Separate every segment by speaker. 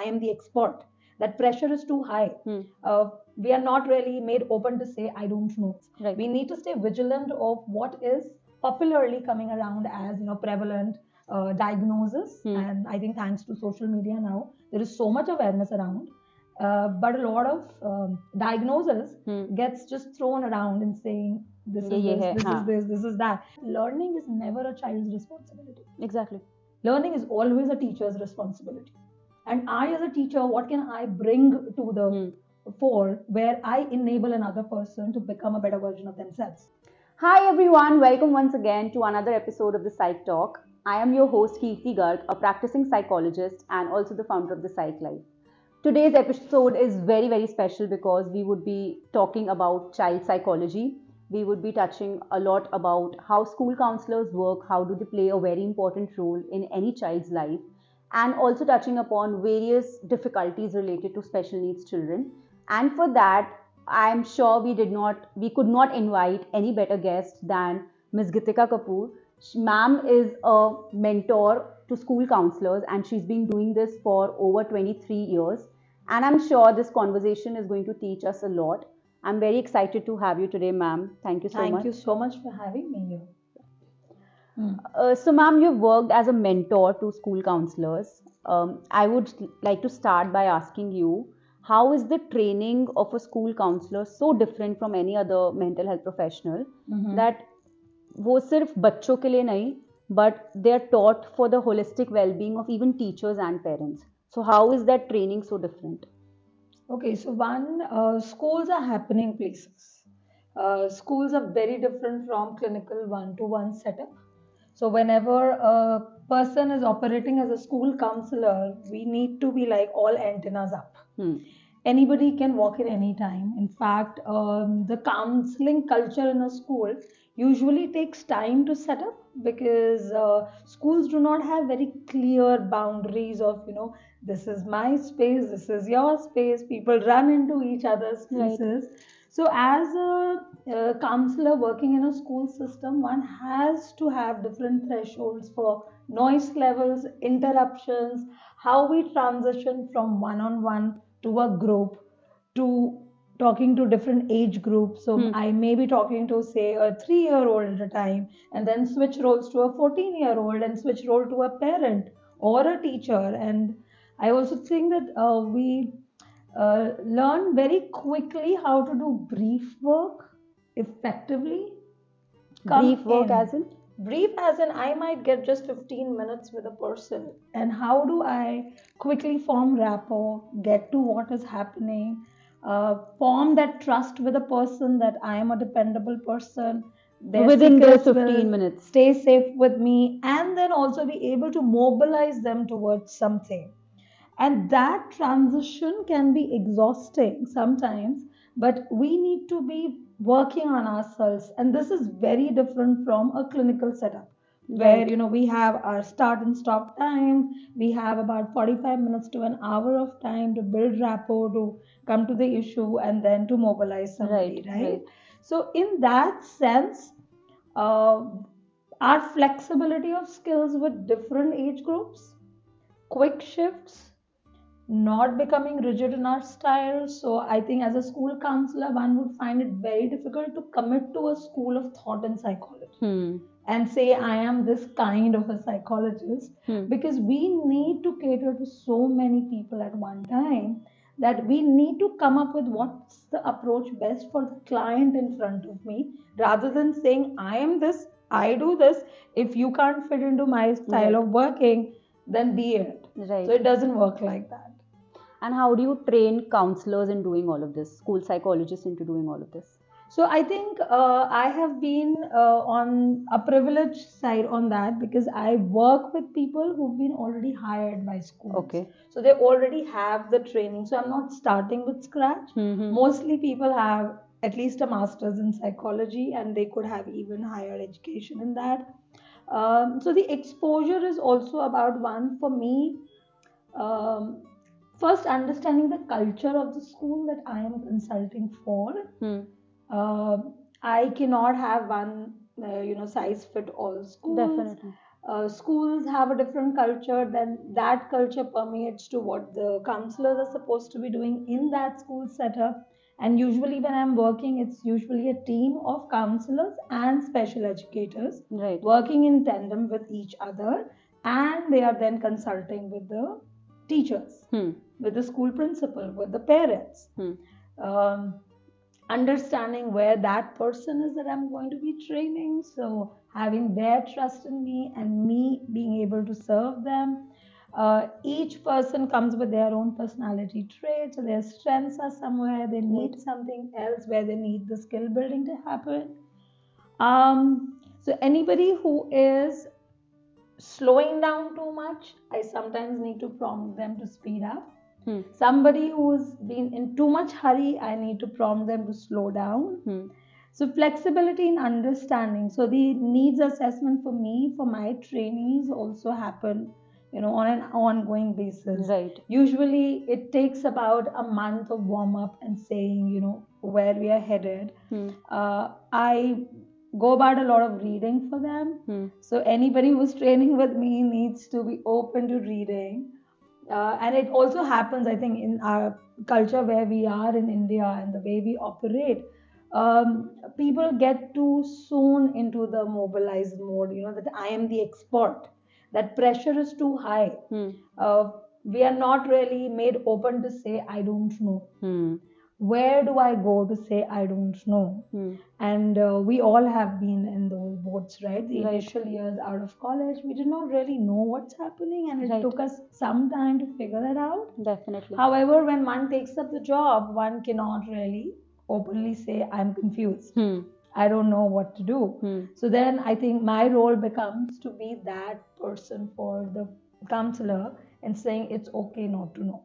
Speaker 1: am the expert. That pressure is too high. We are not really made open to say, I don't know.
Speaker 2: Right.
Speaker 1: We need to stay vigilant of what is popularly coming around as prevalent diagnosis. And I think thanks to social media now, there is so much awareness around. But a lot of diagnosis gets just thrown around and saying, this is this is that. Learning is never a child's responsibility.
Speaker 2: Exactly.
Speaker 1: Learning is always a teacher's responsibility. And I, as a teacher, what can I bring to the fore where I enable another person to become a better version of themselves?
Speaker 2: Hi everyone, welcome once again to another episode of the PsyK-Talk. I am your host Kirti Garg, a practicing psychologist and also the founder of the PsyK Life. Today's episode is very, very special because we would be talking about child psychology. We would be touching a lot about how school counselors work, how do they play a very important role in any child's life, and also touching upon various difficulties related to special needs children. And for that, I am sure we could not invite any better guest than Ms. Gitika Kapoor. Ma'am is a mentor to school counselors and she's been doing this for over 23 years. And I'm sure this conversation is going to teach us a lot. I'm very excited to have you today, ma'am. Thank you so much.
Speaker 1: Thank you so much for having me here.
Speaker 2: So, ma'am, you've worked as a mentor to school counselors. I would like to start by asking you, how is the training of a school counselor so different from any other mental health professional that वो सिर्फ बच्चों के लिए नहीं, but they are taught for the holistic well-being of even teachers and parents. So how is that training so different?
Speaker 1: Okay, so schools are happening places. Schools are very different from clinical one-to-one setup. So whenever a person is operating as a school counselor, we need to be like all antennas up. Anybody can walk in any time. In fact, the counseling culture in a school usually takes time to set up because schools do not have very clear boundaries of, this is my space, this is your space. People run into each other's spaces. Right. So as a counselor working in a school system, one has to have different thresholds for noise levels, interruptions, how we transition from one-on-one to a group, to talking to different age groups. So I may be talking to, say, a 3-year-old at a time, and then switch roles to a 14-year-old and switch role to a parent or a teacher. And I also think that we learn very quickly how to do brief work effectively. Brief as in I might get just 15 minutes with a person, and how do I quickly form rapport, get to what is happening, form that trust with a person that I am a dependable person.
Speaker 2: Within those 15 minutes.
Speaker 1: Stay safe with me, and then also be able to mobilize them towards something. And that transition can be exhausting sometimes, but we need to be working on ourselves. And this is very different from a clinical setup where, we have our start and stop time. We have about 45 minutes to an hour of time to build rapport, to come to the issue, and then to mobilize somebody, right? So in that sense, our flexibility of skills with different age groups, quick shifts, not becoming rigid in our style. So I think as a school counselor, one would find it very difficult to commit to a school of thought in psychology and say I am this kind of a psychologist because we need to cater to so many people at one time that we need to come up with what's the approach best for the client in front of me, rather than saying I am this, I do this. If you can't fit into my style of working, then be it. So it doesn't work like that.
Speaker 2: And how do you train counselors in doing all of this, school psychologists into doing all of this?
Speaker 1: So I think I have been on a privileged side on that because I work with people who've been already hired by schools.
Speaker 2: Okay.
Speaker 1: So they already have the training. So I'm not starting with scratch. Mostly people have at least a master's in psychology, and they could have even higher education in that. So the exposure is also about one for me. First, understanding the culture of the school that I am consulting for. I cannot have one, size fit all schools.
Speaker 2: Definitely.
Speaker 1: schools have a different culture, then that culture permeates to what the counselors are supposed to be doing in that school setup. And usually, when I'm working, it's usually a team of counselors and special educators
Speaker 2: Right.
Speaker 1: working in tandem with each other, and they are then consulting with the teachers, with the school principal, with the parents. Um, Understanding where that person is that I'm going to be training. So having their trust in me and me being able to serve them. Each person comes with their own personality traits. So their strengths are somewhere. They need something else where they need the skill building to happen. So anybody who is slowing down too much, I sometimes need to prompt them to speed up. Somebody who's been in too much hurry, I need to prompt them to slow down. So flexibility in understanding. So the needs assessment for me, for my trainees also happen, on an ongoing basis.
Speaker 2: Right.
Speaker 1: Usually it takes about a month of warm up and saying, where we are headed. I go about a lot of reading for them. So anybody who's training with me needs to be open to reading. And it also happens, I think, in our culture where we are in India and the way we operate. People get too soon into the mobilized mode, that I am the expert. That pressure is too high. We are not really made open to say, I don't know. Where do I go to say I don't know? And we all have been in those boats, right? The initial years out of college, we did not really know what's happening, and it took us some time to figure that out.
Speaker 2: Definitely.
Speaker 1: However, when one takes up the job, one cannot really openly say, I'm confused. I don't know what to do. So then I think my role becomes to be that person for the counselor and saying it's okay not to know.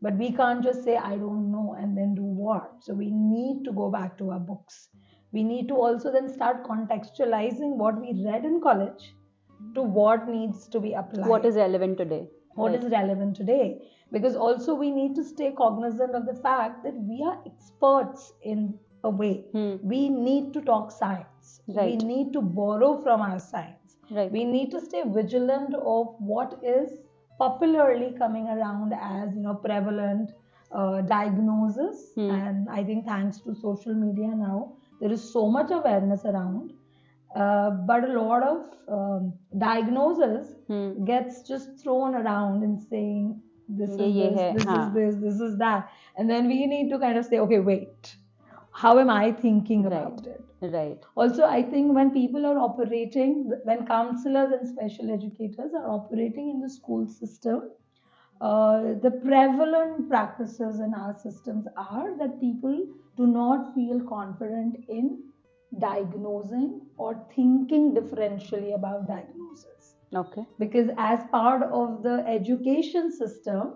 Speaker 1: But we can't just say I don't know and then do what. So we need to go back to our books. We need to also then start contextualizing what we read in college to what needs to be applied.
Speaker 2: What is relevant today?
Speaker 1: What is relevant today? Because also we need to stay cognizant of the fact that we are experts in a way. We need to talk science. We need to borrow from our science. We need to stay vigilant of what is popularly coming around as prevalent diagnosis. And I think thanks to social media now, there is so much awareness around. But a lot of diagnosis gets just thrown around and saying this is this is that, and then we need to kind of say, okay, wait, how am I thinking about it?
Speaker 2: Right.
Speaker 1: Also, I think when people are operating, when counselors and special educators are operating in the school system, the prevalent practices in our systems are that people do not feel confident in diagnosing or thinking differentially about diagnosis.
Speaker 2: Okay.
Speaker 1: Because as part of the education system,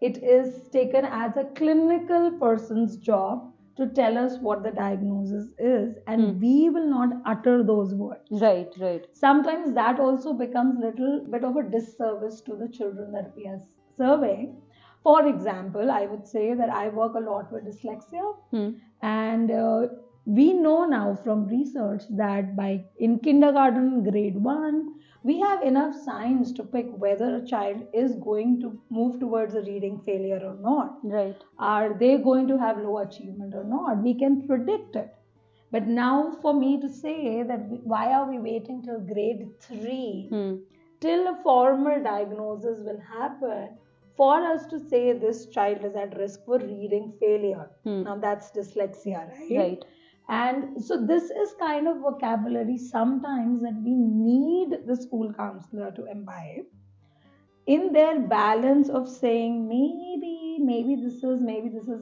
Speaker 1: it is taken as a clinical person's job to tell us what the diagnosis is, and we will not utter those words.
Speaker 2: Right.
Speaker 1: Sometimes that also becomes a little bit of a disservice to the children that we are serving. For example, I would say that I work a lot with dyslexia, and we know now from research that in kindergarten, grade 1, we have enough signs to pick whether a child is going to move towards a reading failure or not.
Speaker 2: Right.
Speaker 1: Are they going to have low achievement or not? We can predict it. But now for me to say that why are we waiting till grade 3 till a formal diagnosis will happen for us to say this child is at risk for reading failure? Now that's dyslexia, right?
Speaker 2: Right.
Speaker 1: And so this is kind of vocabulary sometimes that we need the school counselor to imbibe in their balance of saying maybe this is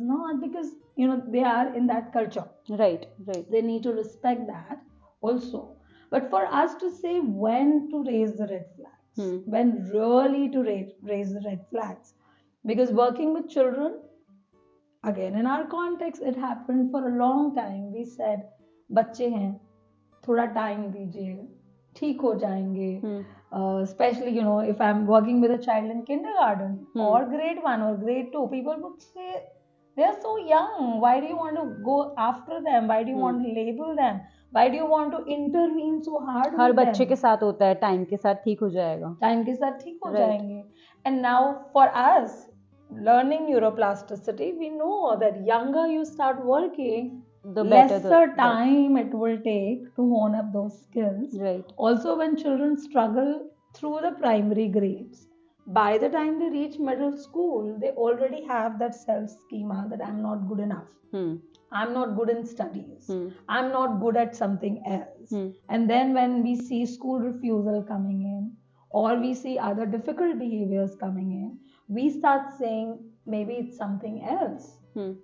Speaker 1: not, because they are in that culture.
Speaker 2: Right.
Speaker 1: They need to respect that also. But for us to say when to raise the red flags, when really to raise the red flags, because working with children, again in our context, it happened for a long time. We said बच्चे हैं, थोड़ा time दीजिए, ठीक हो जाएंगे. Especially if I'm working with a child in kindergarten or grade 1 or grade 2, people would say they are so young, why do you want to go after them, why do you want to label them? Why do you want to intervene so hard
Speaker 2: her
Speaker 1: with
Speaker 2: बच्चे
Speaker 1: them?
Speaker 2: के साथ होता है, time के साथ ठीक हो जाएगा.
Speaker 1: टाइम के साथ ठीक हो
Speaker 2: Right.
Speaker 1: जाएंगे. And now for us, learning neuroplasticity, we know that younger you start working,
Speaker 2: The better
Speaker 1: lesser
Speaker 2: the
Speaker 1: time it will take to hone up those skills.
Speaker 2: right.
Speaker 1: Also, when children struggle through the primary grades, by the time they reach middle school, they already have that self schema that I'm not good enough. I'm not good in studies. I'm not good at something else. And then when we see school refusal coming in, or we see other difficult behaviors coming in, we start saying maybe it's something else.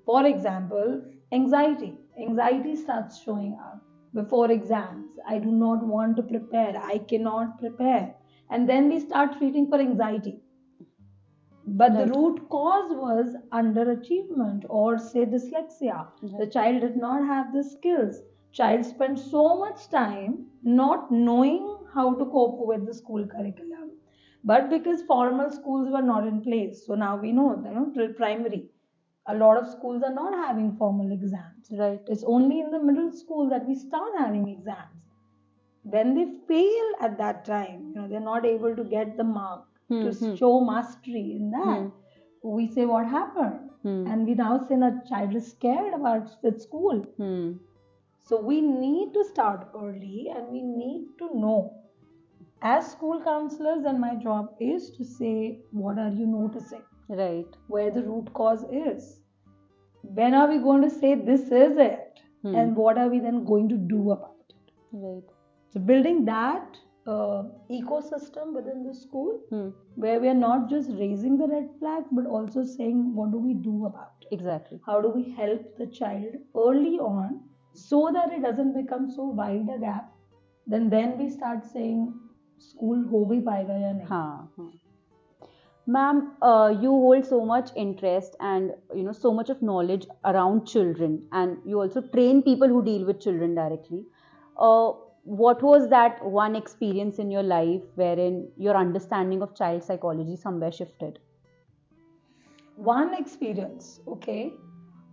Speaker 1: For example, anxiety. Anxiety starts showing up before exams. I do not want to prepare. I cannot prepare. And then we start treating for anxiety. But the
Speaker 2: Right.
Speaker 1: root cause was underachievement or say dyslexia. The child did not have the skills. Child spent so much time not knowing how to cope with the school curriculum. But because formal schools were not in place, so now we know, till primary, a lot of schools are not having formal exams.
Speaker 2: Right.
Speaker 1: It's only in the middle school that we start having exams. When they fail at that time, they're not able to get the mark to show mastery in that. We say what happened, and we now say that child is scared about with school. So we need to start early, and we need to know. As school counselors, and my job is to say, what are you noticing?
Speaker 2: Right.
Speaker 1: Where the root cause is. When are we going to say this is it? And what are we then going to do about it?
Speaker 2: Right.
Speaker 1: So building that ecosystem within the school where we are not just raising the red flags but also saying what do we do about it?
Speaker 2: Exactly.
Speaker 1: How do we help the child early on so that it doesn't become so wide a gap? Then we start saying school ho bhi payega ya nahi.
Speaker 2: हाँ. Ma'am, you hold so much interest and so much of knowledge around children, and you also train people who deal with children directly. What was that one experience in your life wherein your understanding of child psychology somewhere shifted?
Speaker 1: One experience, okay.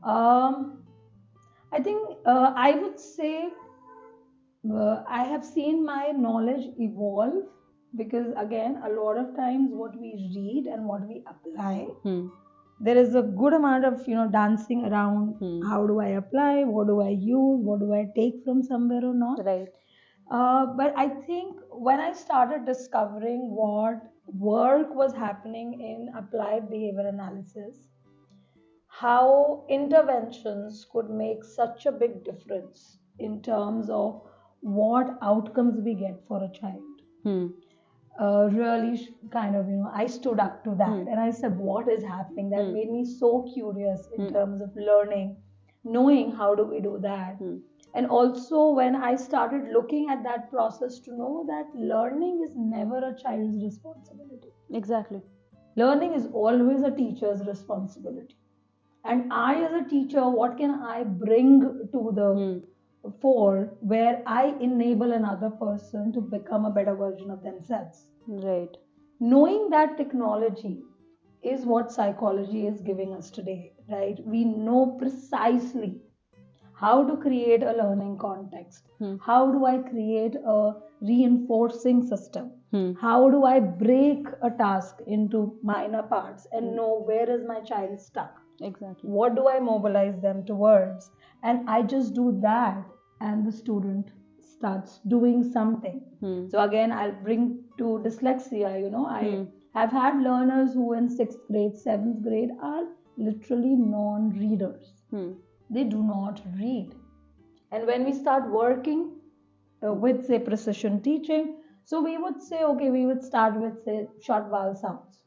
Speaker 1: I think I would say I have seen my knowledge evolve because again, a lot of times what we read and what we apply, there is a good amount of dancing around. How do I apply? What do I use? What do I take from somewhere or not?
Speaker 2: Right.
Speaker 1: But I think when I started discovering what work was happening in applied behavior analysis, how interventions could make such a big difference in terms of what outcomes we get for a child. Really kind of, I stood up to that and I said, what is happening? That made me so curious in terms of learning, knowing how do we do that. And also when I started looking at that process to know that learning is never a child's responsibility.
Speaker 2: Exactly.
Speaker 1: Learning is always a teacher's responsibility. And I as a teacher, what can I bring to the fore where I enable another person to become a better version of themselves?
Speaker 2: Right.
Speaker 1: Knowing that technology is what psychology is giving us today, right? We know precisely how to create a learning context. How do I create a reinforcing system? How do I break a task into minor parts and know where is my child stuck?
Speaker 2: Exactly.
Speaker 1: What do I mobilize them towards? And I just do that and the student starts doing something. So again, I'll bring to dyslexia, I have had learners who in 6th grade, 7th grade are literally non-readers. They do not read. And when we start working with say precision teaching, so we would say, okay, we would start with say short vowel sounds.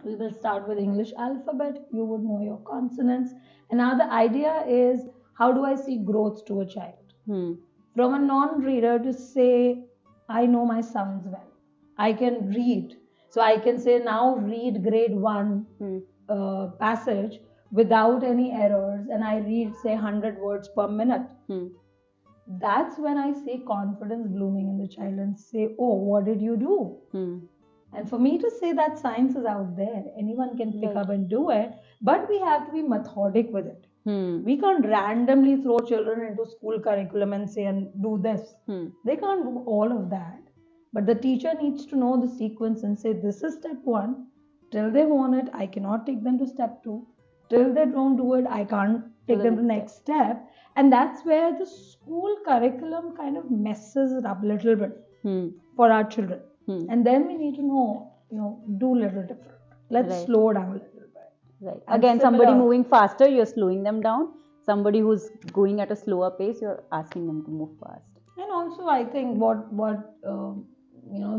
Speaker 1: We will start with English alphabet. You would know your consonants. And now the idea is, how do I see growth to a child? From a non-reader to say, I know my sounds well. I can read. So I can say now read grade 1 passage without any errors. And I read say 100 words per minute. That's when I see confidence blooming in the child and say, oh, what did you do? And for me to say that science is out there, anyone can pick up and do it, but we have to be methodic with it. We can't randomly throw children into school curriculum and say, and do this. They can't do all of that. But the teacher needs to know the sequence and say, this is step 1. Till they want it, I cannot take them to step 2. Till they don't do it, I can't take them to the next step. And that's where the school curriculum kind of messes it up a little bit for our children. And then we need to know, do a little different. Let's slow down a little bit.
Speaker 2: Right. Again, somebody moving faster, you're slowing them down. Somebody who's going at a slower pace, you're asking them to move fast.
Speaker 1: And also, I think what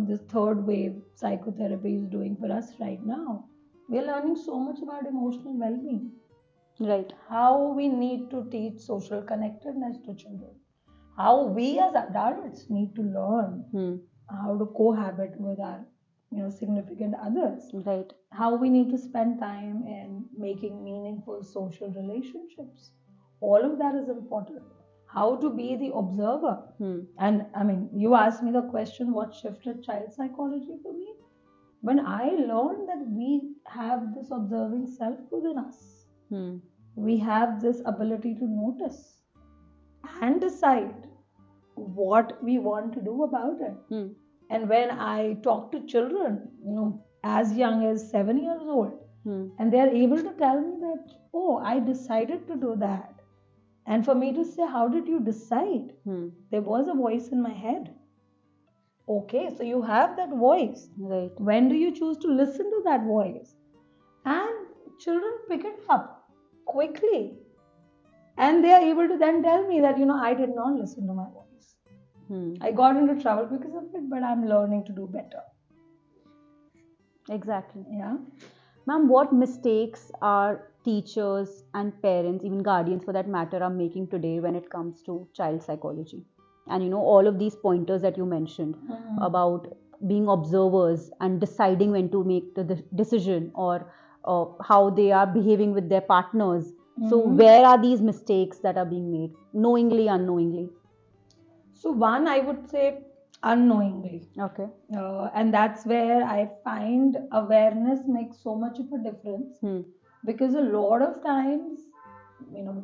Speaker 1: this third wave psychotherapy is doing for us right now, we are learning so much about emotional well-being.
Speaker 2: Right.
Speaker 1: How we need to teach social connectedness to children. How we as adults need to learn how to cohabit with our significant others.
Speaker 2: Right.
Speaker 1: How we need to spend time in making meaningful social relationships. All of that is important. How to be the observer. And I mean, you asked me the question, what shifted child psychology for me? When I learned that we have this observing self within us. We have this ability to notice and decide what we want to do about it. And when I talk to children, as young as 7 years old, and they are able to tell me that, oh, I decided to do that. And for me to say, how did you decide? There was a voice in my head. Okay, so you have that voice.
Speaker 2: Right.
Speaker 1: When do you choose to listen to that voice? And children pick it up quickly. And they are able to then tell me that, I did not listen to my voice. I got into trouble because of it, but I'm learning to do better.
Speaker 2: Exactly.
Speaker 1: Yeah.
Speaker 2: Ma'am, what mistakes are teachers and parents, even guardians for that matter, are making today when it comes to child psychology? And all of these pointers that you mentioned about being observers and deciding when to make the decision, or how they are behaving with their partners. So where are these mistakes that are being made, knowingly, unknowingly?
Speaker 1: So one, I would say unknowingly.
Speaker 2: Okay.
Speaker 1: And that's where I find awareness makes so much of a difference. Because a lot of times,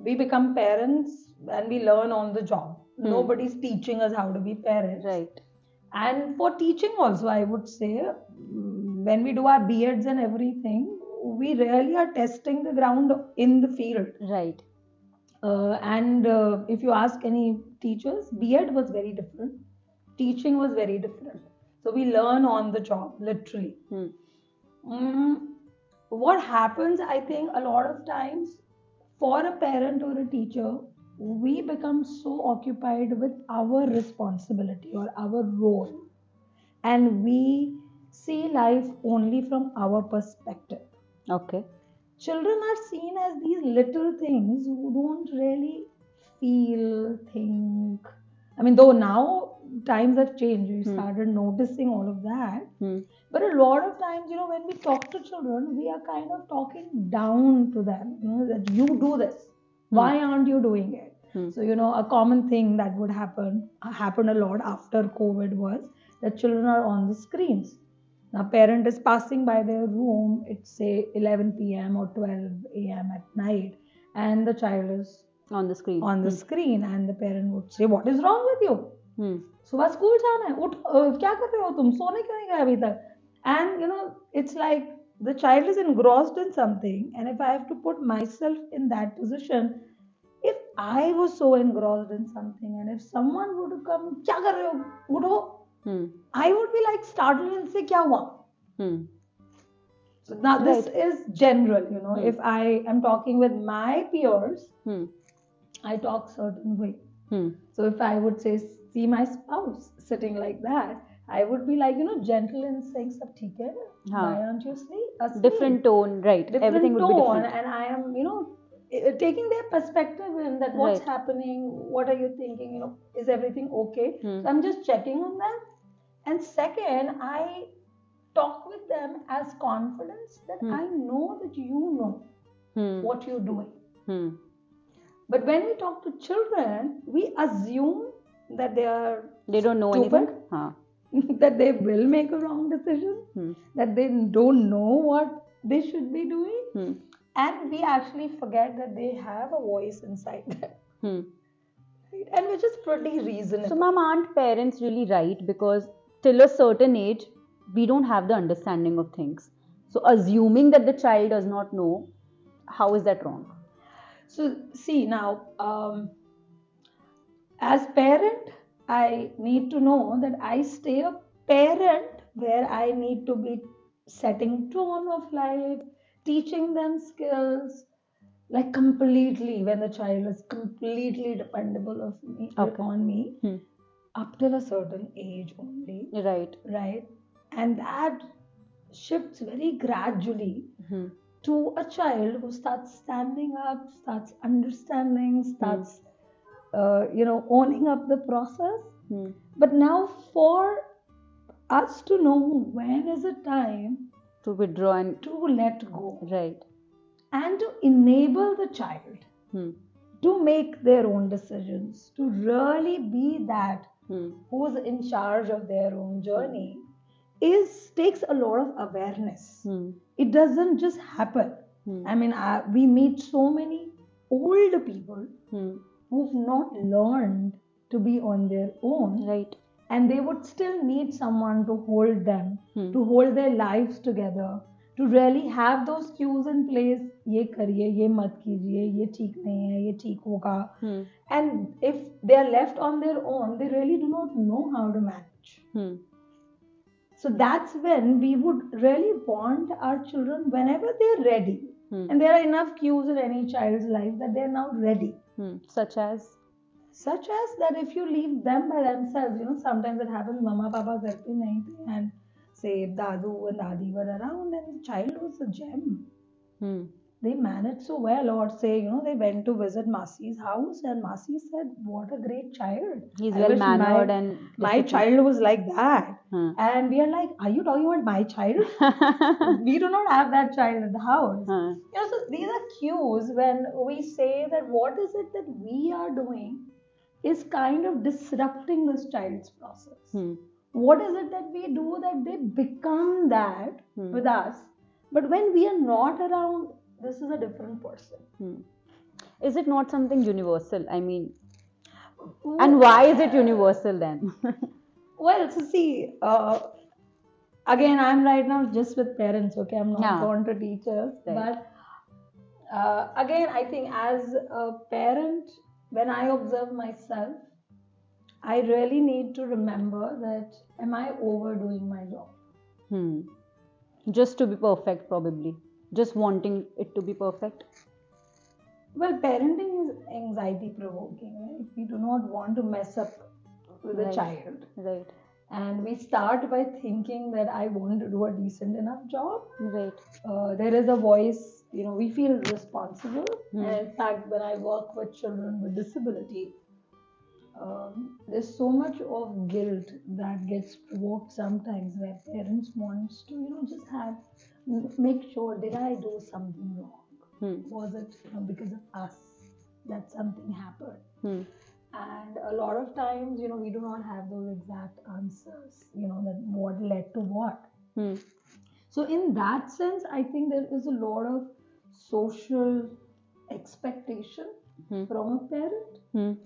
Speaker 1: we become parents and we learn on the job. Nobody's teaching us how to be parents.
Speaker 2: Right.
Speaker 1: And for teaching also, I would say, when we do our B.Eds and everything, we really are testing the ground in the field.
Speaker 2: Right.
Speaker 1: And if you ask any teachers, B.Ed was very different. Teaching was very different. So we learn on the job, literally. What happens, I think, a lot of times, for a parent or a teacher, we become so occupied with our responsibility or our role, and we see life only from our perspective.
Speaker 2: Okay.
Speaker 1: Children are seen as these little things who don't really feel, think. I mean, though now times have changed, we started noticing all of that. But a lot of times, when we talk to children, we are kind of talking down to them, that you do this. Why aren't you doing it? So, a common thing that would happened a lot after COVID was that children are on the screens. Now, parent is passing by their room, it's say 11 p.m. or 12 a.m. at night, and the child is
Speaker 2: on the screen.
Speaker 1: And the parent would say, what is wrong with you? सुबह school जाना है, उठ, क्या कर रहे हो तुम, सोने क्यों नहीं गए अभी तक? And it's like the child is engrossed in something, and if I have to put myself in that position, if I was so engrossed in something, and if someone would have come, क्या कर रहे हो, उठो, I would be like startled and say, क्या हुआ? So now this is general, if I am talking with my peers, I talk certain way. So if I would say, see my spouse sitting like that, I would be like, gentle and saying, sab theek hai? Why aren't you asleep?
Speaker 2: Different tone, right.
Speaker 1: Different
Speaker 2: Everything
Speaker 1: tone,
Speaker 2: would be different.
Speaker 1: and I am, taking their perspective in that what's happening, what are you thinking, is everything okay? So I'm just checking on them. And second, I talk with them as confidence that I know that you know what you're doing. But when we talk to children, we assume that they
Speaker 2: don't know
Speaker 1: stupid,
Speaker 2: anything.
Speaker 1: that they will make a wrong decision, that they don't know what they should be doing. and we actually forget that they have a voice inside them.
Speaker 2: Hmm.
Speaker 1: Right? And which is pretty reasonable.
Speaker 2: So, ma'am, aren't parents really right? Because till a certain age, we don't have the understanding of things. So, assuming that the child does not know, how is that wrong?
Speaker 1: So see now, as parent, I need to know that I stay a parent where I need to be setting tone of life, teaching them skills, like completely when the child is completely dependable of me
Speaker 2: Okay.
Speaker 1: on me
Speaker 2: Hmm.
Speaker 1: up till a certain age only,
Speaker 2: Right.
Speaker 1: right? And that shifts very gradually
Speaker 2: Hmm.
Speaker 1: to a child who starts standing up, starts understanding, starts owning up the process.
Speaker 2: Hmm.
Speaker 1: But now for us to know when is it time
Speaker 2: To withdraw and
Speaker 1: to let go
Speaker 2: right.
Speaker 1: and to enable the child
Speaker 2: Hmm.
Speaker 1: to make their own decisions, to really be that
Speaker 2: Hmm.
Speaker 1: who's in charge of their own journey, is takes a lot of awareness.
Speaker 2: Hmm.
Speaker 1: It doesn't just happen.
Speaker 2: Hmm.
Speaker 1: I mean, we meet so many old people
Speaker 2: Hmm.
Speaker 1: who've not learned to be on their own,
Speaker 2: Right.
Speaker 1: and they would still need someone to hold them,
Speaker 2: Hmm.
Speaker 1: to hold their lives together, to really have those cues in place. ये करिए, ये मत कीजिए, ये ठीक नहीं है, ये ठीक होगा.
Speaker 2: Hmm.
Speaker 1: And if they are left on their own, they really do not know how to manage.
Speaker 2: Hmm.
Speaker 1: So that's when we would really want our children, whenever they're ready,
Speaker 2: Hmm.
Speaker 1: and there are enough cues in any child's life that they're now ready.
Speaker 2: Hmm. Such as
Speaker 1: That if you leave them by themselves, sometimes it happens, mama, papa घर पे नहीं थे, and say dadu and dadi were around, and the child was a gem.
Speaker 2: hmm.
Speaker 1: They managed so well. Or say, they went to visit Masi's house, and Masi said, what a great child.
Speaker 2: He's
Speaker 1: I
Speaker 2: well
Speaker 1: wish
Speaker 2: mannered and
Speaker 1: my
Speaker 2: disciplined.
Speaker 1: child was like that.
Speaker 2: Hmm.
Speaker 1: And we are like, are you talking about my child? We do not have that child at the house.
Speaker 2: Hmm.
Speaker 1: So these are cues when we say that what is it that we are doing is kind of disrupting this child's process.
Speaker 2: Hmm.
Speaker 1: What is it that we do that they become that with us? But when we are not around, this is a different person.
Speaker 2: Hmm. Is it not something universal? I mean, and why is it universal then?
Speaker 1: Well, so see, again, I'm right now just with parents, okay? I'm not gone to teachers.
Speaker 2: Right.
Speaker 1: But again, I think as a parent, when I observe myself, I really need to remember that am I overdoing my job?
Speaker 2: Hmm. Just to be perfect, probably. Just wanting it to be perfect.
Speaker 1: Well, parenting is anxiety provoking, right? We do not want to mess up with a child.
Speaker 2: Right.
Speaker 1: And we start by thinking that I want to do a decent enough job.
Speaker 2: Right.
Speaker 1: There is a voice, we feel responsible. And in fact, when I work with children with disability, there's so much of guilt that gets provoked sometimes where parents wants to, just make sure, did I do something wrong? Was it because of us that something happened? And a lot of times, we do not have those exact answers, that what led to what. So in that sense, I think there is a lot of social expectation from a parent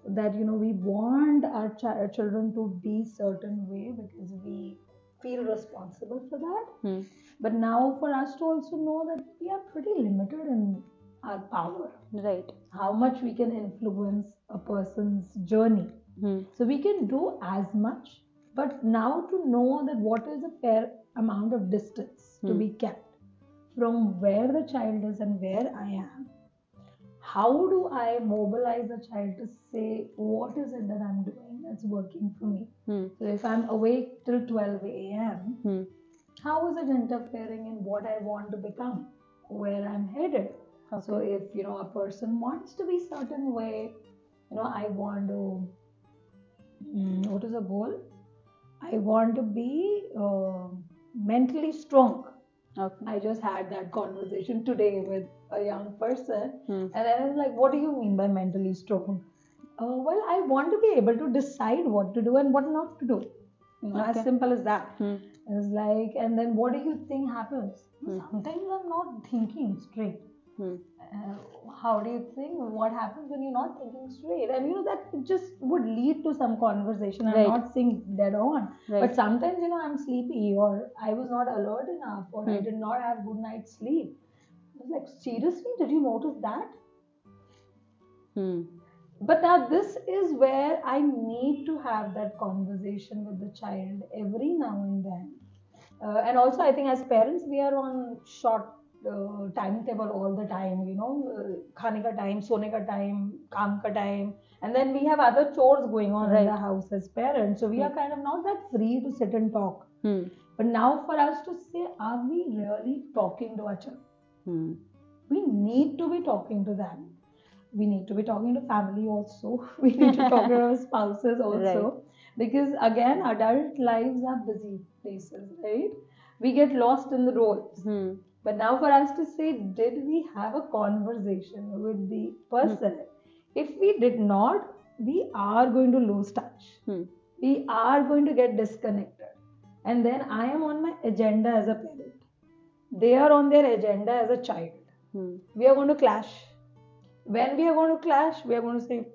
Speaker 1: that, we want our children to be certain way because we feel responsible for that. But now for us to also know that we are pretty limited in our power.
Speaker 2: Right.
Speaker 1: How much we can influence a person's journey. So we can do as much, but now to know that what is a fair amount of distance to be kept from where the child is and where I am. How do I mobilize a child to say, what is it that I'm doing that's working for me? So if I'm awake till 12 a.m., how is it interfering in what I want to become, where I'm headed? Okay. So if, a person wants to be certain way, I want to, what is a goal? I want to be mentally strong. Okay. I just had that conversation today with a young person, and I was like, what do you mean by mentally strong? Well, I want to be able to decide what to do and what not to do. As simple as that. It's like, and then what do you think happens? Sometimes I'm not thinking straight.
Speaker 2: Hmm.
Speaker 1: How do you think? What happens when you're not thinking straight? And that just would lead to some conversation. I'm
Speaker 2: Right.
Speaker 1: not saying dead on,
Speaker 2: Right.
Speaker 1: but sometimes I'm sleepy, or I was not alert enough, or I
Speaker 2: Hmm.
Speaker 1: did not have good night's sleep. I was like, seriously, did you notice that?
Speaker 2: Hmm.
Speaker 1: But now this is where I need to have that conversation with the child every now and then. And also, I think as parents, we are on short timetable all the time. Khane ka time, sone ka time, kaam ka time, and then we have other chores going on in
Speaker 2: Right.
Speaker 1: the house as parents. So we are kind of not that free to sit and talk.
Speaker 2: Hmm.
Speaker 1: But now, for us to say, are we really talking to our children?
Speaker 2: Hmm.
Speaker 1: We need to be talking to them. We need to be talking to family also. We need to talk to our spouses also.
Speaker 2: Right.
Speaker 1: Because again, adult lives are busy places, right? We get lost in the roles.
Speaker 2: Hmm.
Speaker 1: But now for us to say, did we have a conversation with the person? If we did not, we are going to lose touch. We are going to get disconnected. And then I am on my agenda as a parent. They are on their agenda as a child. We are going to clash. When we are going to clash, we are going to say,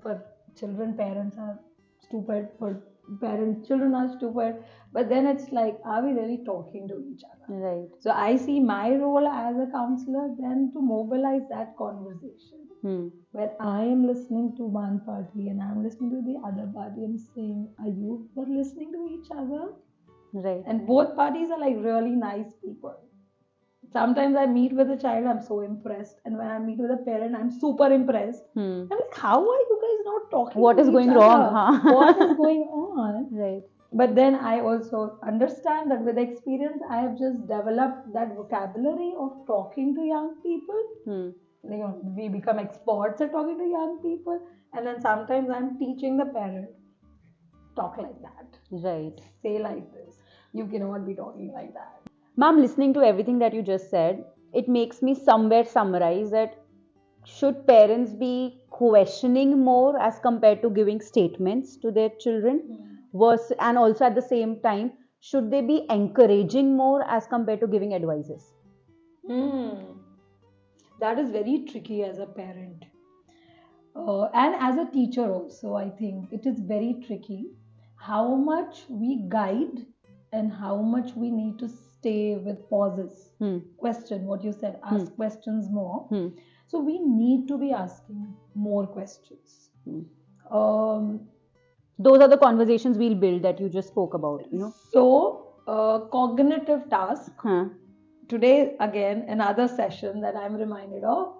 Speaker 1: for children, parents are stupid. For parents, children are stupid. But then it's like, are we really talking to each other?
Speaker 2: Right.
Speaker 1: So I see my role as a counselor then to mobilize that conversation. Where I am listening to one party and I'm listening to the other party and saying, are you listening to each other?
Speaker 2: Right.
Speaker 1: And both parties are like really nice people. Sometimes I meet with a child, I'm so impressed. And when I meet with a parent, I'm super impressed. I'm like, how are you guys not talking
Speaker 2: What
Speaker 1: to
Speaker 2: is
Speaker 1: each
Speaker 2: going
Speaker 1: other?
Speaker 2: wrong? Huh?
Speaker 1: What is going on?
Speaker 2: Right.
Speaker 1: But then I also understand that with experience, I have just developed that vocabulary of talking to young people. We become experts at talking to young people. And then sometimes I'm teaching the parent, talk like that.
Speaker 2: Right.
Speaker 1: Say like this. You cannot be talking like that.
Speaker 2: Ma'am, listening to everything that you just said, it makes me somewhere summarize that should parents be questioning more as compared to giving statements to their children? And also at the same time, should they be encouraging more as compared to giving advices?
Speaker 1: That is very tricky as a parent. And as a teacher also, I think it is very tricky how much we guide and how much we need to stay with pauses. Question what you said, ask questions more. So we need to be asking more questions.
Speaker 2: Those are the conversations we'll build that you just spoke about,
Speaker 1: So, cognitive task. Today, again, another session that I'm reminded of.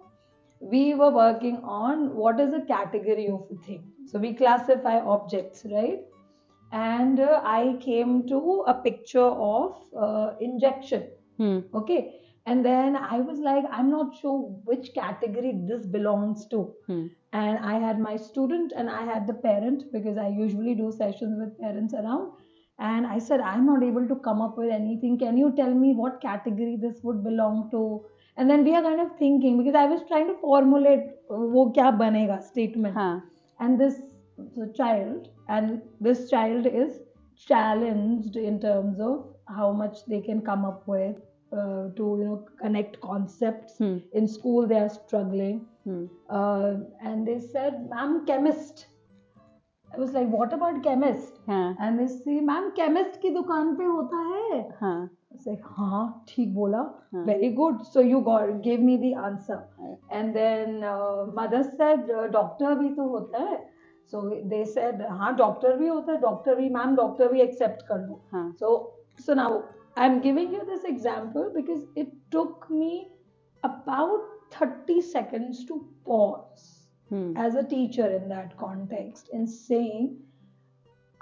Speaker 1: We were working on what is a category of a thing. So we classify objects, right? And I came to a picture of injection. Okay. And then I was like, I'm not sure which category this belongs to. And I had my student and I had the parent, because I usually do sessions with parents around. And I said, I'm not able to come up with anything. Can you tell me what category this would belong to? And then we are kind of thinking, because I was trying to formulate wo kya banega statement. And this child is challenged in terms of how much they can come up with to connect concepts. In school they are struggling. And they said, ma'am, chemist. I was like, what about chemist? And they say, ma'am, chemist की दुकान पे होता है. I was like, हाँ, ठीक बोला. Very good. So you gave me the answer. And then mother said, doctor भी तो होता है. So they said, हाँ, doctor भी होता है. Doctor भी, ma'am, doctor भी accept कर लो. So now I'm giving you this example because it took me about 30 seconds to pause. As a teacher in that context and saying,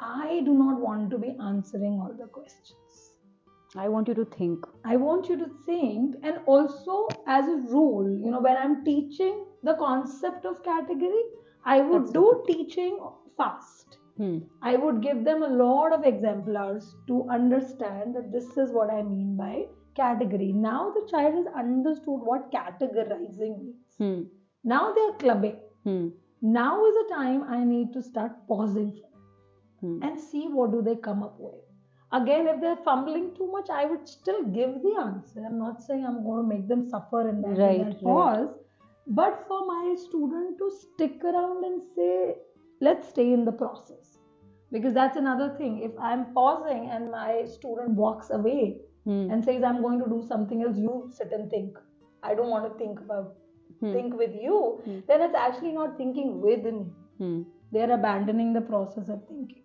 Speaker 1: I do not want to be answering all the questions.
Speaker 2: I want you to think.
Speaker 1: I want you to think. And also as a rule, when I'm teaching the concept of category, I would do teaching fast. I would give them a lot of exemplars to understand that this is what I mean by category. Now the child has understood what categorizing means. Now they are clubbing. Now is the time I need to start pausing and see what do they come up with. Again, if they're fumbling too much, I would still give the answer. I'm not saying I'm going to make them suffer in that,
Speaker 2: Right,
Speaker 1: that pause. But for my student to stick around and say, let's stay in the process. Because that's another thing. If I'm pausing and my student walks away and says, I'm going to do something else, you sit and think. I don't want to think with you. Then it's actually not thinking with me. They're abandoning the process of thinking.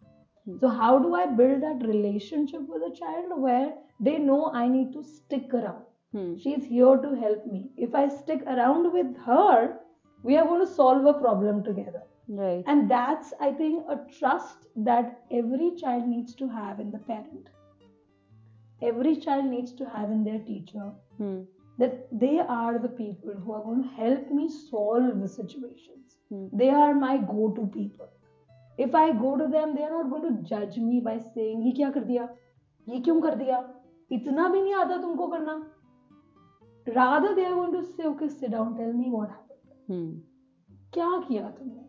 Speaker 1: So how do I build that relationship with a child where they know I need to stick around? She's here to help me. If I stick around with her, we are going to solve a problem together.
Speaker 2: Right.
Speaker 1: And that's, I think, a trust that every child needs to have in the parent. Every child needs to have in their teacher. That they are the people who are going to help me solve the situations. They are my go-to people. If I go to them, they are not going to judge me by saying, "ये क्या कर दिया? ये क्यों कर दिया? इतना भी नहीं आता तुमको करना." Rather, they are going to say, "Okay, sit down. Tell me what happened. क्या किया तुमने?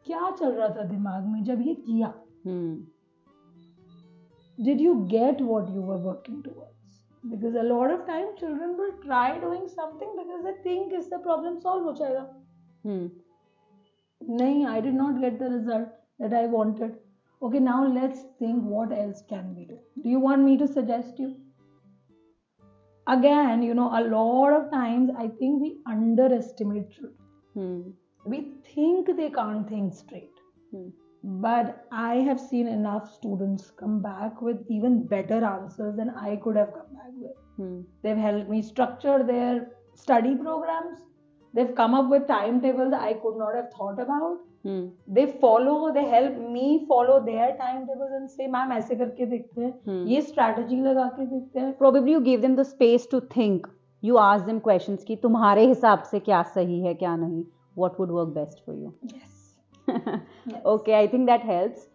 Speaker 1: क्या चल रहा था दिमाग में जब ये किया? Did you get what you were working towards?" Because a lot of time, children will try doing something because they think is the problem solved हो जाएगा. नहीं, I did not get the result that I wanted. Okay, now let's think what else can we do. Do you want me to suggest you? Again, a lot of times I think we underestimate children. We think they can't think straight. But I have seen enough students come back with even better answers than I could have come back with. They've helped me structure their study programs. They've come up with timetables I could not have thought about. They help me follow their timetables and say, "Ma'am, ऐसे करके देखते हैं, ये strategy लगा के देखते हैं."
Speaker 2: Probably you gave them the space to think. You ask them questions कि तुम्हारे हिसाब से क्या सही है क्या नहीं. What would work best for you?
Speaker 1: Yes.
Speaker 2: Okay, I think that helps.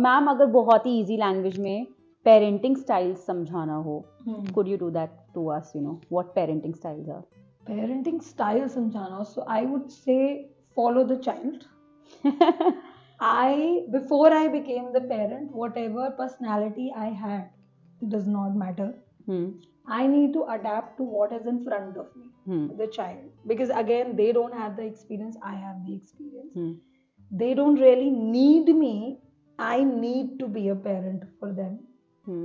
Speaker 2: Ma'am, अगर बहुत ही easy language में parenting styles समझाना हो, could you do that to us? What parenting styles are?
Speaker 1: Parenting styles समझाना. So I would say follow the child. Before I became the parent, whatever personality I had, does not matter. I need to adapt to what is in front of me, the child. Because again, they don't have the experience, I have the experience. They don't really need me. I need to be a parent for them.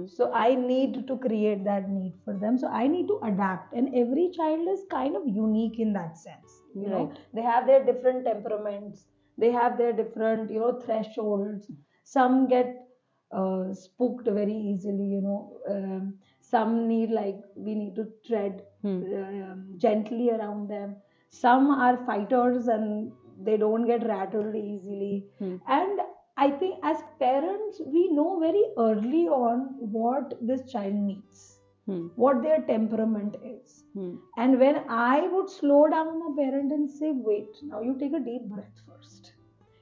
Speaker 1: So I need to create that need for them. So I need to adapt. And every child is kind of unique in that sense. You know, they have their different temperaments. They have their different, thresholds. Some get spooked very easily, some need we need to tread gently around them. Some are fighters and they don't get rattled easily. And I think as parents, we know very early on what this child needs, what their temperament is. And when I would slow down a parent and say, wait, now you take a deep breath first.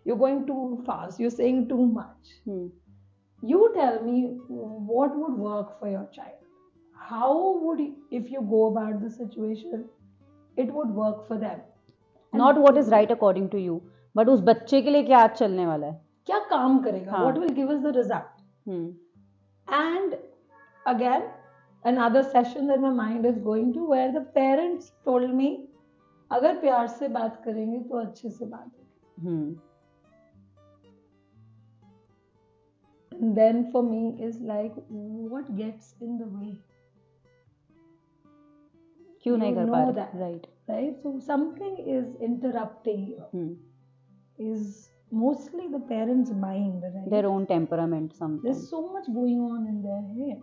Speaker 1: You're going too fast. You're saying too much. You tell me what would work for your child. How would, if you go about the situation, it would work for them.
Speaker 2: Not what is right according to you, but उस बच्चे के लिए क्या आज चलने वाला है?
Speaker 1: क्या काम करेगा? What will give us the result? And again, another session that my mind is going to, where the parents told me, अगर प्यार से बात करेंगे तो अच्छे से बात करेंगे. And then for me is like, what gets in the way?
Speaker 2: क्यों नहीं कर पा रहे?
Speaker 1: That, right? So something is interrupting you. Is mostly the parent's mind, right?
Speaker 2: Their own temperament, something.
Speaker 1: There's so much going on in their head.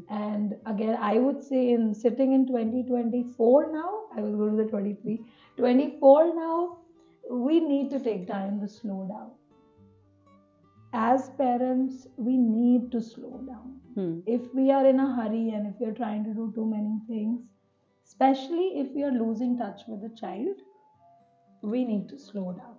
Speaker 1: And again, I would say sitting in 2024 now, I will go to the 23, 24 now, we need to take time to slow down. As parents, we need to slow down. If we are in a hurry and if we are trying to do too many things, especially if we are losing touch with the child, we need to slow down.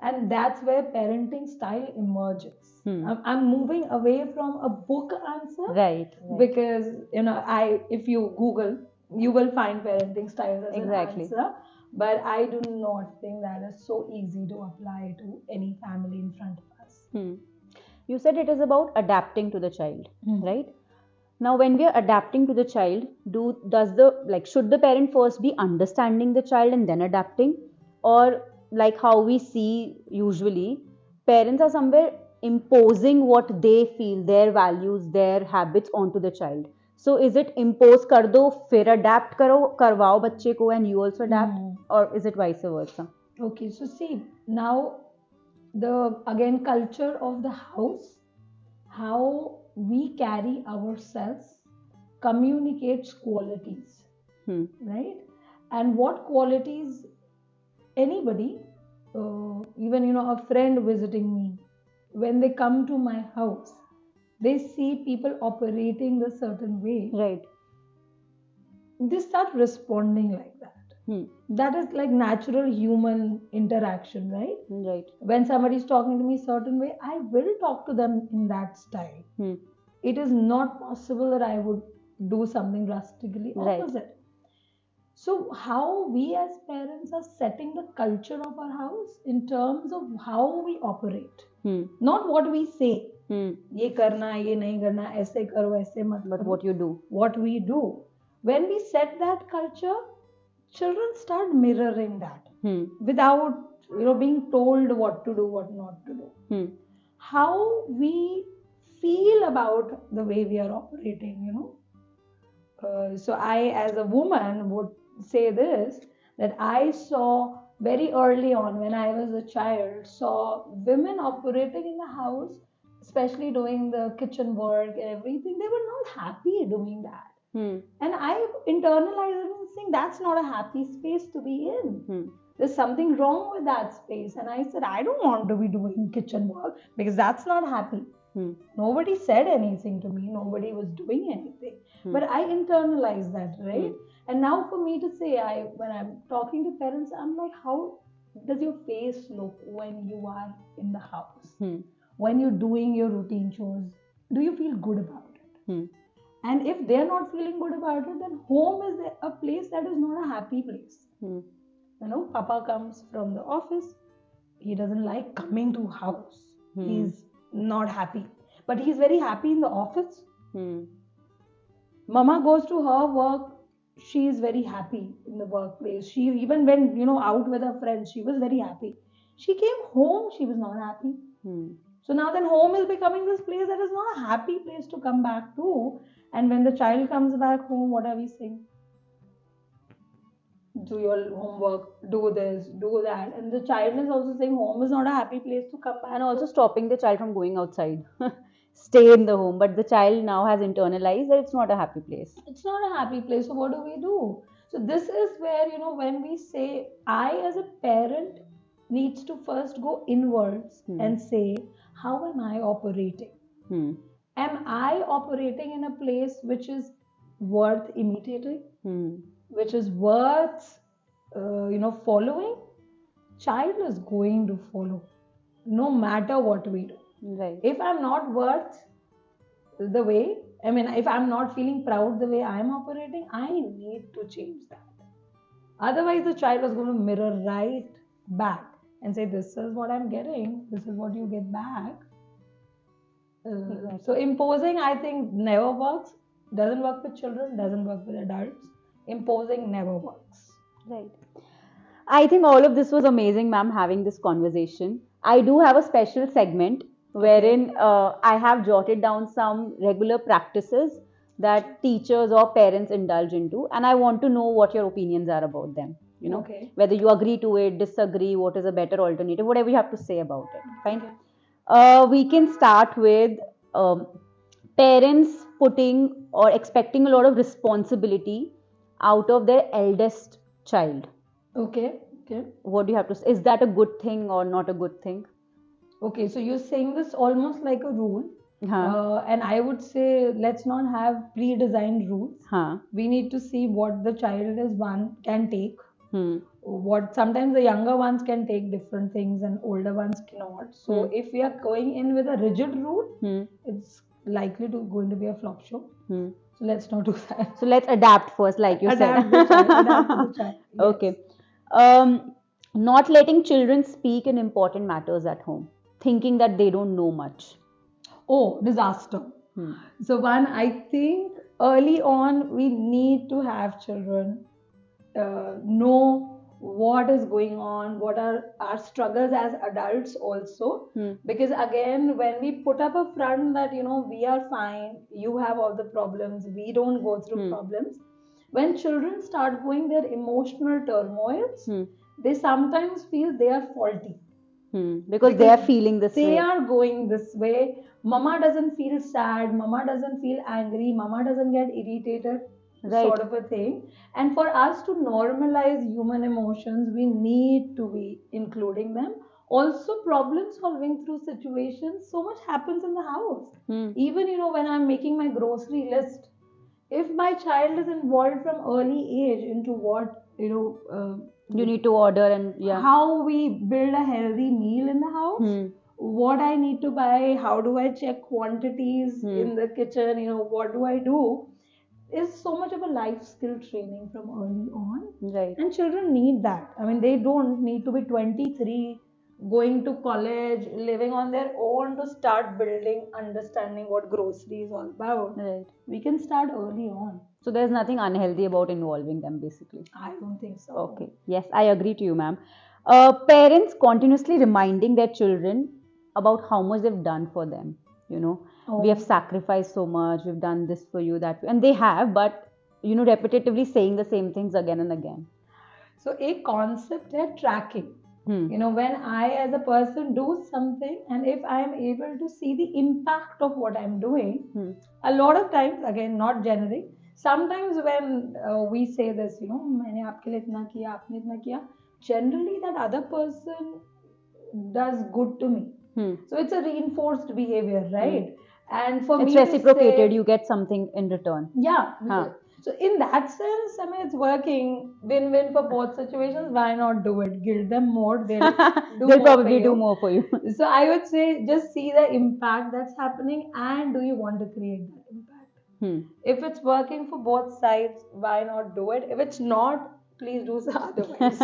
Speaker 1: And that's where parenting style emerges. I'm moving away from a book answer. Right. Because, if you Google, you will find parenting styles as an answer. But I do not think that is so easy to apply to any family in front of us.
Speaker 2: You said it is about adapting to the child,
Speaker 1: Hmm.
Speaker 2: right? Now, when we are adapting to the child, should the parent first be understanding the child and then adapting, or like how we see usually, parents are somewhere imposing what they feel, their values, their habits onto the child. So, is it impose कर दो फिर adapt करो करवाओ बच्चे को and you also adapt,
Speaker 1: Hmm.
Speaker 2: or is it vice versa?
Speaker 1: Okay, so see, now the again culture of the house, how we carry ourselves communicates qualities,
Speaker 2: Hmm.
Speaker 1: right? And what qualities anybody, even a friend visiting me, when they come to my house, they see people operating a certain way,
Speaker 2: Right.
Speaker 1: they start responding like that.
Speaker 2: Hmm.
Speaker 1: That is like natural human interaction, right?
Speaker 2: Right.
Speaker 1: When somebody is talking to me certain way, I will talk to them in that style.
Speaker 2: Hmm.
Speaker 1: It is not possible that I would do something drastically
Speaker 2: Right.
Speaker 1: opposite. So how we as parents are setting the culture of our house in terms of how we operate,
Speaker 2: Hmm.
Speaker 1: not what we say.
Speaker 2: Hmm.
Speaker 1: ये करना ये नहीं करना ऐसे करो ऐसे मत
Speaker 2: But
Speaker 1: करो.
Speaker 2: what you do?
Speaker 1: What we do, when we set that culture, children start mirroring that
Speaker 2: Hmm.
Speaker 1: without being told what to do, what not to do.
Speaker 2: Hmm.
Speaker 1: How we feel about the way we are operating. So I, as a woman, would say this, that I saw very early on when I was a child, saw women operating in the house, especially doing the kitchen work and everything. They were not happy doing that.
Speaker 2: Hmm.
Speaker 1: And I internalized it and saying that's not a happy space to be in.
Speaker 2: Hmm.
Speaker 1: There's something wrong with that space. And I said, I don't want to be doing kitchen work because that's not happy.
Speaker 2: Hmm.
Speaker 1: Nobody said anything to me. Nobody was doing anything.
Speaker 2: Hmm.
Speaker 1: But I internalized that, right?
Speaker 2: Hmm.
Speaker 1: And now for me to say, when I'm talking to parents, I'm like, how does your face look when you are in the house?
Speaker 2: Hmm.
Speaker 1: When you're doing your routine chores, do you feel good about it?
Speaker 2: Hmm.
Speaker 1: And if they're not feeling good about it, then home is a place that is not a happy place.
Speaker 2: Hmm.
Speaker 1: Papa comes from the office. He doesn't like coming to house.
Speaker 2: Hmm.
Speaker 1: He's not happy. But he's very happy in the office.
Speaker 2: Hmm.
Speaker 1: Mama goes to her work. She is very happy in the workplace. She even went, out with her friends. She was very happy. She came home. She was not happy.
Speaker 2: Hmm.
Speaker 1: So now then home is becoming this place that is not a happy place to come back to. And when the child comes back home, what are we saying? Do your homework, do this, do that. And the child is also saying home is not a happy place to come back.
Speaker 2: And also stopping the child from going outside. Stay in the home. But the child now has internalized that it's not a happy place.
Speaker 1: It's not a happy place. So what do we do? So this is where, when we say, I as a parent needs to first go inwards and say, how am I operating?
Speaker 2: Hmm.
Speaker 1: Am I operating in a place which is worth imitating?
Speaker 2: Hmm.
Speaker 1: Which is worth, following? Child is going to follow, no matter what we do.
Speaker 2: Right.
Speaker 1: If I'm not worth the way, if I'm not feeling proud the way I'm operating, I need to change that. Otherwise, the child is going to mirror right back and say, this is what I'm getting, this is what you get back. So imposing, I think, never works. Doesn't work with children, doesn't work with adults. Imposing never works.
Speaker 2: Right. I think all of this was amazing, ma'am, having this conversation. I do have a special segment wherein I have jotted down some regular practices that teachers or parents indulge into, and I want to know what your opinions are about them.
Speaker 1: Okay.
Speaker 2: Whether you agree to it, disagree, what is a better alternative, whatever you have to say about it. Fine.
Speaker 1: Okay.
Speaker 2: We can start with parents putting or expecting a lot of responsibility out of their eldest child.
Speaker 1: Okay.
Speaker 2: What do you have to say? Is that a good thing or not a good thing?
Speaker 1: Okay, so you're saying this almost like a rule.
Speaker 2: Huh.
Speaker 1: And I would say let's not have pre-designed rules.
Speaker 2: Huh.
Speaker 1: We need to see what the child can take.
Speaker 2: Hmm.
Speaker 1: What sometimes the younger ones can take different things and older ones cannot. So if we are going in with a rigid rule, it's likely going to be a flop show. So let's not do that.
Speaker 2: So let's adapt first, like you
Speaker 1: Adapt
Speaker 2: said.
Speaker 1: adapt to the child. Yes.
Speaker 2: Okay. Not letting children speak in important matters at home, thinking that they don't know much.
Speaker 1: Oh, disaster.
Speaker 2: Hmm.
Speaker 1: So one, I think early on we need to have children know what is going on, what are our struggles as adults also.
Speaker 2: Hmm.
Speaker 1: Because again, when we put up a front that we are fine, you have all the problems, we don't go through
Speaker 2: Hmm.
Speaker 1: problems. When children start going their emotional turmoils,
Speaker 2: Hmm.
Speaker 1: they sometimes feel they are faulty
Speaker 2: Because they are feeling this
Speaker 1: they
Speaker 2: way.
Speaker 1: are going this way. Mama doesn't feel sad, mama doesn't feel angry, mama doesn't get irritated,
Speaker 2: Right.
Speaker 1: sort of a thing. And for us to normalize human emotions, we need to be including them. Also, problem solving through situations, so much happens in the house. Even when I'm making my grocery list, if my child is involved from early age into what
Speaker 2: You need to order and yeah.
Speaker 1: how we build a healthy meal in the house, what I need to buy, how do I check quantities in the kitchen, what do I do, is so much of a life skill training from early on.
Speaker 2: Right.
Speaker 1: And children need that. I mean, they don't need to be 23, going to college, living on their own to start building, understanding what grocery is all about.
Speaker 2: Right.
Speaker 1: We can start early on.
Speaker 2: So there's nothing unhealthy about involving them, basically.
Speaker 1: I don't think so.
Speaker 2: Okay. Yes, I agree to you, ma'am. Parents continuously reminding their children about how much they've done for them. We have sacrificed so much. We've done this for you, that, and they have, but repetitively saying the same things again and again.
Speaker 1: So a concept is tracking. When I as a person do something, and if I am able to see the impact of what I'm doing, a lot of times, again, not generic, sometimes when we say this, मैंने आपके लिए इतना किया, आपने इतना किया, generally that other person does good to me. So it's a reinforced behavior, right? And for
Speaker 2: It's
Speaker 1: me
Speaker 2: reciprocated.
Speaker 1: to say,
Speaker 2: You get something in return.
Speaker 1: Yeah. So in that sense, I mean, it's working. Win-win for both situations. Why not do it? Guild them more. They'll
Speaker 2: They'll probably do more for you.
Speaker 1: So I would say just see the impact that's happening, and do you want to create that impact? If it's working for both sides, why not do it? If it's not, please do so otherwise.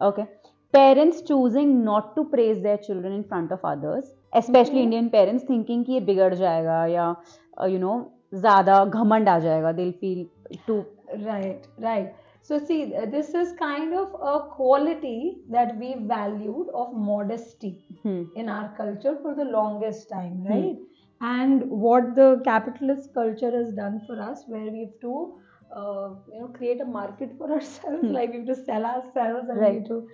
Speaker 2: Okay. Parents choosing not to praise their children in front of others, especially Indian parents, thinking कि ये बिगड़ जाएगा या ज़्यादा घमंड आ जाएगा. They'll feel too.
Speaker 1: Right. So see, this is kind of a quality that we valued of modesty in our culture for the longest time, right? And what the capitalist culture has done for us, where we have to create a market for ourselves, like we have to sell ourselves and we have to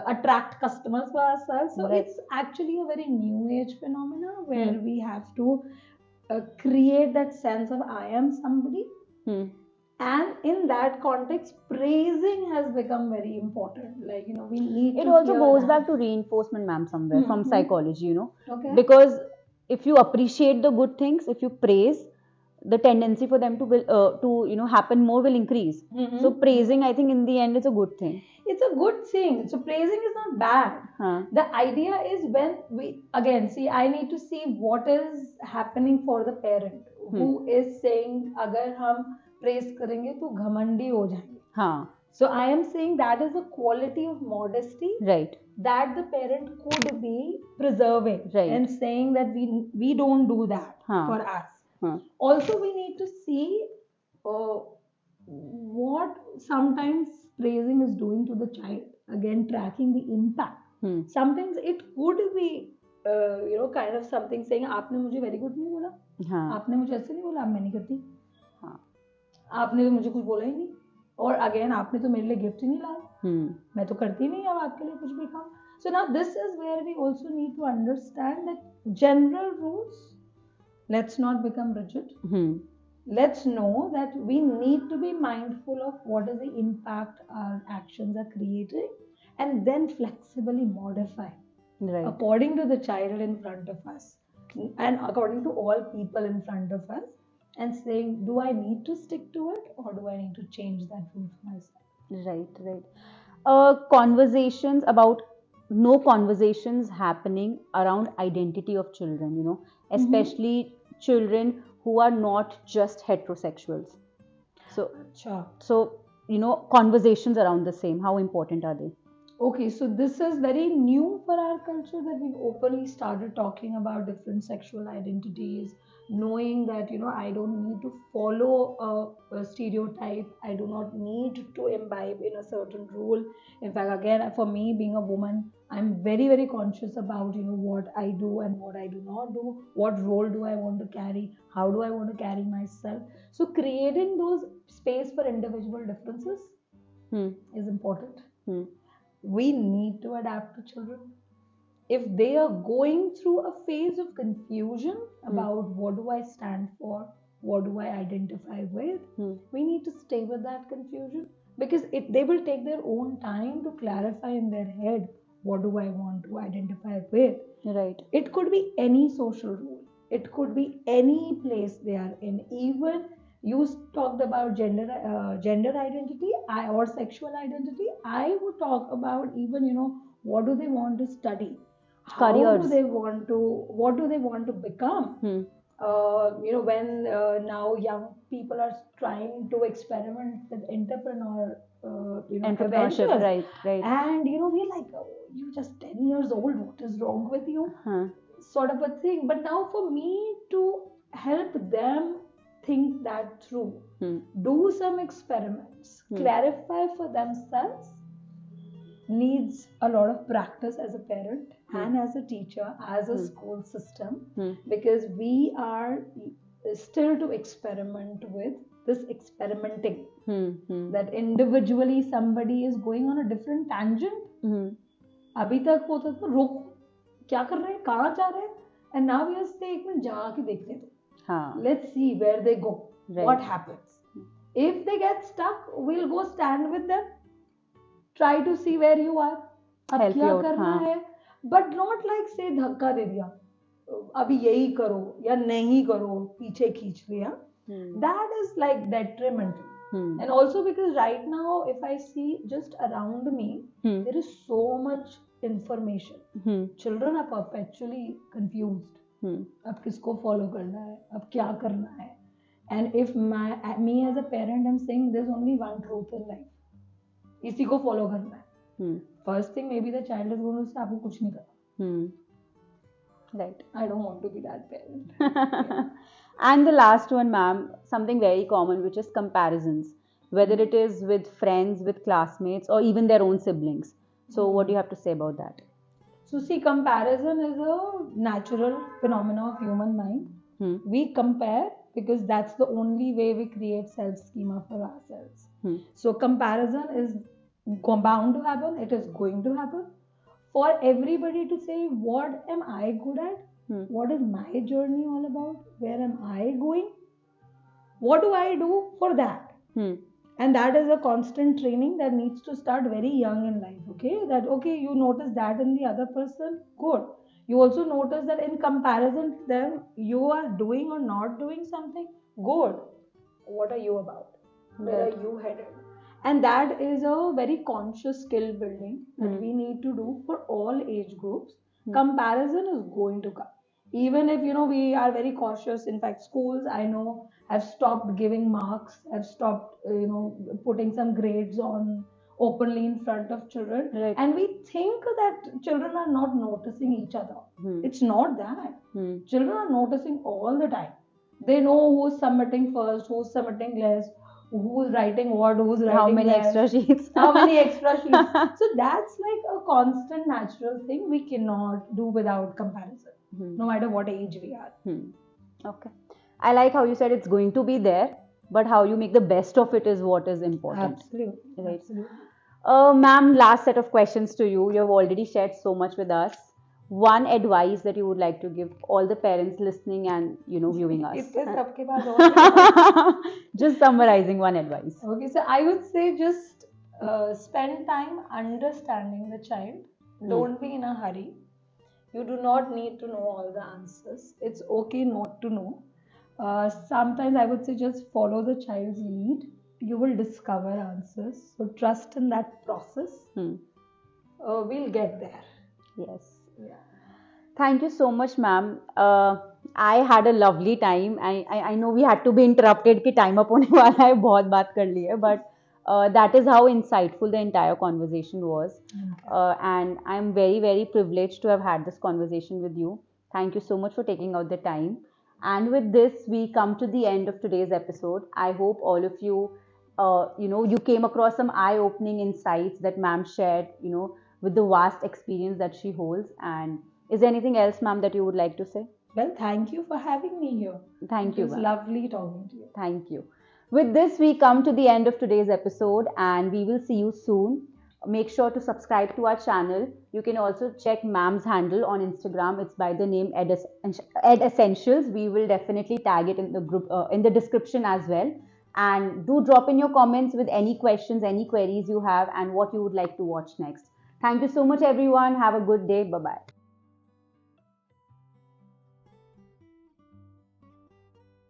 Speaker 1: attract customers for ourselves. So it's actually a very new age phenomena where we have to create that sense of I am somebody. And in that context, praising has become very important. Like, we need
Speaker 2: It also goes back to reinforcement, ma'am, somewhere from psychology,
Speaker 1: Okay.
Speaker 2: Because if you appreciate the good things, if you praise, the tendency for them to happen more will increase. So praising, I think in the end, is a good thing.
Speaker 1: It's a good thing. So praising is not bad. The idea is when we, again, see, I need to see what is happening for the parent who is saying, agar hum praise करेंगे तो घमंडी हो जाएंगे. So I am saying that is a quality of modesty,
Speaker 2: right,
Speaker 1: that the parent could be preserving,
Speaker 2: right,
Speaker 1: and saying that we don't do that for us. Also, we need to see what sometimes praising is doing to the child. Again, tracking the impact. Sometimes it could be kind of something saying आपने मुझे very good नहीं बोला, आपने मुझे ऐसे नहीं बोला, अब मैं नहीं करती, आपने तो मुझे कुछ बोला ही नहीं, और अगेन आपने तो मेरे लिए गिफ्ट ही नहीं लाया, मैं तो करती नहीं अब आपके लिए कुछ भी खाऊं. So now this is where we also need to understand that general rules, let's not become rigid. Let's know that we need to be mindful of what is the impact our actions are creating, and then flexibly modify according to the child in front of us and according to all people in front of us, and saying, do I need to stick to it, or do I need to change that rule for myself?
Speaker 2: Right. Conversations about no conversations happening around identity of children, especially children who are not just heterosexuals. So conversations around the same, how important are they?
Speaker 1: Okay, so this is very new for our culture that we've openly started talking about different sexual identities, knowing that I don't need to follow a stereotype. I do not need to imbibe in a certain rule. In fact, again, for me, being a woman, I'm very very conscious about what I do and what I do not do. What role do I want to carry? How do I want to carry myself? So creating those space for individual differences
Speaker 2: Hmm.
Speaker 1: is important.
Speaker 2: Hmm.
Speaker 1: We need to adapt to children. If they are going through a phase of confusion about what do I stand for, what do I identify with, we need to stay with that confusion, because they will take their own time to clarify in their head what do I want to identify with.
Speaker 2: Right.
Speaker 1: It could be any social rule, it could be any place they are in. Even you talked about gender identity or sexual identity. I would talk about even what do they want to study, how
Speaker 2: Careers.
Speaker 1: do they want to, what do they want to become. When now young people are trying to experiment with entrepreneur
Speaker 2: Entrepreneurship,
Speaker 1: adventures,
Speaker 2: right.
Speaker 1: and we're like, oh, you're just 10 years old, what is wrong with you? Sort of a thing. But now for me to help them think that through, do some experiments, clarify for themselves, needs a lot of practice as a parent and as a teacher, as a school system, because we are still to experiment with this experimenting, that individually somebody is going on a different tangent. अभी तक होता था रुक, क्या कर रहे हैं, कहाँ जा रहे हैं, and now we are saying एक मिनट जाके देखने दो. Let's see where they go, what happens. If they get stuck, we'll go stand with them, try to see where you are, अब क्या करना है, but not like say धक्का दे दिया, अभी यही करो या नहीं करो, पीछे खींच लिया. That is like detrimental. And also because right now, if I see just around me, there is so much information. Children are perpetually confused. अब किसको follow करना है, अब क्या करना है. And if me as a parent, I'm saying there's only one truth in life. इसी को follow करना है. First thing, maybe the child is going to say आपको कुछ नहीं करना.
Speaker 2: Right.
Speaker 1: I don't want to be that parent. Yeah.
Speaker 2: And the last one, ma'am, something very common, which is comparisons, whether it is with friends, with classmates, or even their own siblings. So what do you have to say about that?
Speaker 1: So see, comparison is a natural phenomenon of human mind. We compare because that's the only way we create self-schema for ourselves. So comparison is bound to happen. It is going to happen. For everybody to say, what am I good at? What is my journey all about? Where am I going? What do I do for that? And that is a constant training that needs to start very young in life. Okay, that okay, you notice that in the other person, good. You also notice that in comparison to them, you are doing or not doing something, good. What are you about? Where are you headed? And that is a very conscious skill building that we need to do for all age groups. Comparison is going to come. Even if we are very cautious. In fact, schools, I know, have stopped giving marks, have stopped putting some grades on openly in front of children.
Speaker 2: Right.
Speaker 1: And we think that children are not noticing each other. It's not that. Children are noticing all the time. They know who's submitting first, who's submitting less, who's writing what, who's writing
Speaker 2: how many
Speaker 1: less,
Speaker 2: extra sheets.
Speaker 1: how many extra sheets. So that's like a constant natural thing we cannot do without comparison, no matter what age we are.
Speaker 2: Okay. I like how you said it's going to be there, but how you make the best of it is what is important.
Speaker 1: Absolutely.
Speaker 2: Right.
Speaker 1: Absolutely.
Speaker 2: Ma'am, last set of questions to you. You have already shared so much with us. One advice that you would like to give all the parents listening and viewing us. Just summarizing one advice.
Speaker 1: Okay, so I would say just spend time understanding the child. Don't be in a hurry. You do not need to know all the answers. It's okay not to know. Sometimes I would say just follow the child's lead. You will discover answers. So trust in that process. We'll get there.
Speaker 2: Yes.
Speaker 1: Yeah.
Speaker 2: Thank you so much, ma'am. I had a lovely time. I know we had to be interrupted कि time up होने वाला है, बहुत बात कर ली है, but That is how insightful the entire conversation was.
Speaker 1: Okay.
Speaker 2: And I'm very, very privileged to have had this conversation with you. Thank you so much for taking out the time. And with this, we come to the end of today's episode. I hope all of you, you came across some eye-opening insights that ma'am shared, with the vast experience that she holds. And is there anything else, ma'am, that you would like to say?
Speaker 1: Well, thank you for having me here.
Speaker 2: Thank
Speaker 1: It
Speaker 2: you,
Speaker 1: was
Speaker 2: ma'am.
Speaker 1: lovely talking to you.
Speaker 2: Thank you. With this, we come to the end of today's episode and we will see you soon. Make sure to subscribe to our channel. You can also check ma'am's handle on Instagram. It's by the name Ed Essentials. We will definitely tag it in the group in the description as well. And do drop in your comments with any questions, any queries you have, and what you would like to watch next. Thank you so much, everyone. Have a good day. Bye bye.